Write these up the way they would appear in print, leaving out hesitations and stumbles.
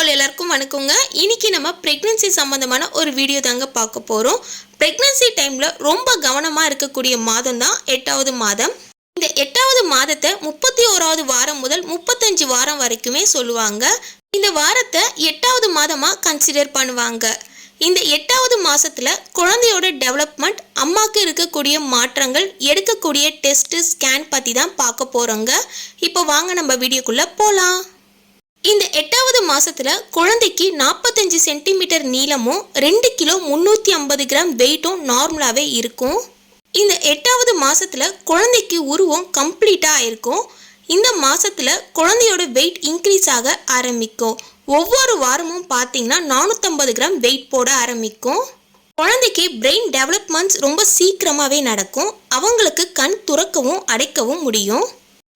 All எல்லாருக்கும் வணக்கங்க. இன்னைக்கு நம்ம பிரெக்னன்சி சம்பந்தமான ஒரு வீடியோ தாங்க பார்க்க போறோம். பிரெக்னன்சி டைம்ல ரொம்ப கவனமா இருக்கக்கூடிய மாதம் தான் 8வது மாதம். இந்த 8வது மாதத்தை 31வது வாரம் முதல் 35 வாரம் வரைக்குமே சொல்லுவாங்க. இந்த வாரத்தை 8வது மாதமா கன்சிடர் பண்ணுவாங்க. இந்த 8வது மாசத்துல குழந்தையோட டெவலப்மெண்ட், அம்மாக்கு இருக்கக்கூடிய மாற்றங்கள், எடுக்கக்கூடிய டெஸ்ட் ஸ்கேன் பத்தி தான் பார்க்க போறோங்க. இப்போ வாங்க நம்ம வீடியோக்குள்ள போலாம். இந்த 8வது மாசத்துல குழந்தைக்கு 45 சென்டிமீட்டர் நீளமும் 2 கிலோ 350 கிராம் வெயிட்டும் நார்மலாவே இருக்கும். இந்த 8வது மாசத்துல குழந்தைக்கு உருவம் கம்ப்ளீட்டா ஆயிருக்கும். இந்த மாசத்துல குழந்தையோட வெயிட் இன்க்ரீஸ் ஆக ஆரம்பிக்கும். ஒவ்வொரு வாரமும் பார்த்தீங்கன்னா 450 கிராம் வெயிட் போட ஆரம்பிக்கும். குழந்தைக்கு பிரெயின் டெவலப்மெண்ட்ஸ் ரொம்ப சீக்கிரமாகவே நடக்கும். அவங்களுக்கு கண் துறக்கவும் அடைக்கவும் முடியும்.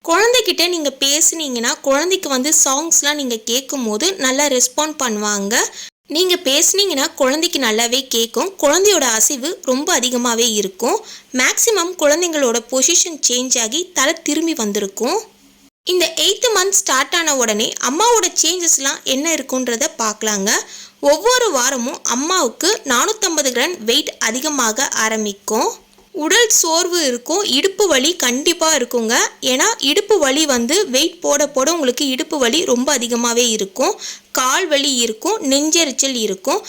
குழந்தைகிட்ட நீங்கள் பேசுனீங்கன்னா குழந்தைக்கு சாங்ஸ்லாம் நீங்கள் கேட்கும் போது நல்லா ரெஸ்பாண்ட் பண்ணுவாங்க. நீங்கள் பேசுனீங்கன்னா குழந்தைக்கு நல்லாவே கேட்கும். குழந்தையோட அசைவு ரொம்ப அதிகமாகவே இருக்கும். மேக்ஸிமம் குழந்தைங்களோட பொசிஷன் சேஞ்ச் ஆகி தலை திரும்பி வந்திருக்கும். இந்த 8th மந்த் ஸ்டார்ட் ஆன உடனே அம்மாவோட சேஞ்சஸ்லாம் என்ன இருக்குன்றத பார்க்கலாங்க. ஒவ்வொரு வாரமும் அம்மாவுக்கு 450 கிராம் வெயிட் அதிகமாக ஆரம்பிக்கும். உடல் சோர்வு இருக்கும். இடுப்பு வலி கண்டிப்பாக இருக்குங்க. ஏன்னா இடுப்பு வலி வெயிட் போட போட உங்களுக்கு இடுப்பு வலி ரொம்ப அதிகமாகவே இருக்கும். கால் வலி இருக்கும். நெஞ்செரிச்சல் இருக்கும்.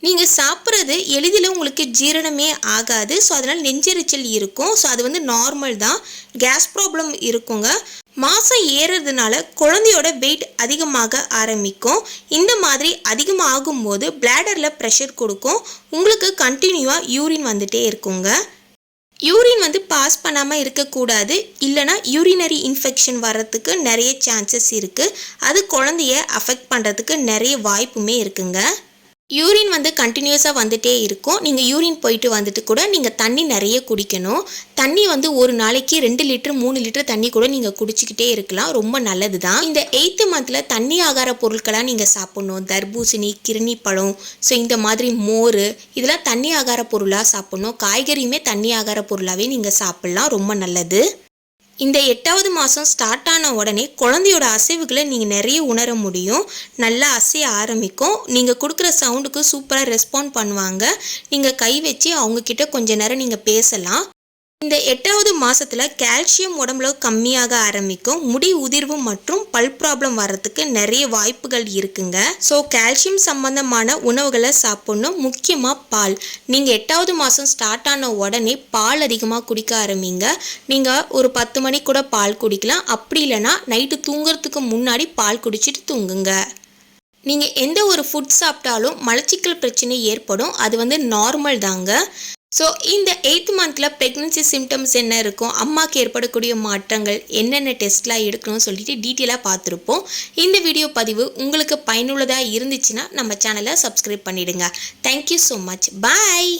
நீங்கள் சாப்பிட்றது எளிதில் உங்களுக்கு ஜீரணமே ஆகாது. ஸோ அதனால் நெஞ்செரிச்சல் இருக்கும். ஸோ அது நார்மல் தான். கேஸ் ப்ராப்ளம் இருக்குங்க. மாதம் ஏறுறதுனால குழந்தையோட வெயிட் அதிகமாக ஆரம்பிக்கும். இந்த மாதிரி அதிகமாகும் போது பிளாடரில் ப்ரெஷர் கொடுக்கும். உங்களுக்கு கண்டினியூவாக யூரின் வந்துட்டே இருக்குங்க. யூரின் பாஸ் பண்ணாமல் இருக்கக்கூடாது. இல்லைனா யூரினரி இன்ஃபெக்ஷன் வர்றதுக்கு நிறைய சான்சஸ் இருக்குது. அது குழந்தைய அஃபெக்ட் பண்ணுறதுக்கு நிறைய வாய்ப்புமே இருக்குங்க. யூரின் கண்டினியூஸாக வந்துட்டே இருக்கும். நீங்கள் யூரின் போயிட்டு வந்துட்டு கூட நீங்கள் தண்ணி நிறைய குடிக்கணும். தண்ணி ஒரு நாளைக்கு 2 லிட்டர் 3 லிட்டர் தண்ணி கூட நீங்கள் குடிச்சிக்கிட்டே இருக்கலாம். ரொம்ப நல்லது தான். இந்த 8th மந்தில் தண்ணி ஆகார பொருட்களாக நீங்கள் சாப்பிட்ணும். தர்பூசணி, கிருணி பழம், ஸோ இந்த மாதிரி மோர், இதெல்லாம் தண்ணி ஆகார பொருளாக சாப்பிட்ணும். காய்கறியுமே தண்ணி ஆகார பொருளாகவே நீங்கள் சாப்பிட்லாம். ரொம்ப நல்லது. இந்த 8வது மாதம் ஸ்டார்ட் ஆன உடனே குழந்தையோட அசைவுகளை நீங்கள் நிறைய உணர முடியும். நல்லா அசைய ஆரம்பிக்கும். நீங்கள் கொடுக்குற சவுண்டுக்கு சூப்பராக ரெஸ்பாண்ட் பண்ணுவாங்க. நீங்கள் கை வச்சு அவங்கக்கிட்ட கொஞ்ச நேரம் நீங்கள் பேசலாம். இந்த 8வது மாதத்தில் கால்சியம் உடம்புல கம்மியாக ஆரம்பிக்கும். முடி உதிர்வு மற்றும் பல் ப்ராப்ளம் வர்றதுக்கு நிறைய வாய்ப்புகள் இருக்குங்க. ஸோ கால்சியம் சம்பந்தமான உணவுகளை சாப்பிட்ணும். முக்கியமாக பால். நீங்கள் 8வது மாதம் ஸ்டார்ட் ஆன உடனே பால் அதிகமாக குடிக்க ஆரம்பிங்க. நீங்கள் ஒரு 10 மணிக்கு கூட பால் குடிக்கலாம். அப்படி இல்லைன்னா நைட்டு தூங்குறதுக்கு முன்னாடி பால் குடிச்சிட்டு தூங்குங்க. நீங்கள் எந்த ஒரு ஃபுட் சாப்பிட்டாலும் மலச்சிக்கல் பிரச்சனை ஏற்படும். அது நார்மல் தாங்க. ஸோ இந்த 8th மந்தில் ப்ரெக்னன்சி சிம்டம்ஸ் என்ன இருக்கும், அம்மாவுக்கு ஏற்படக்கூடிய மாற்றங்கள், என்னென்ன டெஸ்ட்லாம் எடுக்கணும்னு சொல்லிட்டு டீட்டெயிலாக பார்த்துருப்போம். இந்த வீடியோ பதிவு உங்களுக்கு பயனுள்ளதாக இருந்துச்சுன்னா நம்ம சேனலை சப்ஸ்கிரைப் பண்ணிவிடுங்க. Thank you so much. பாய்.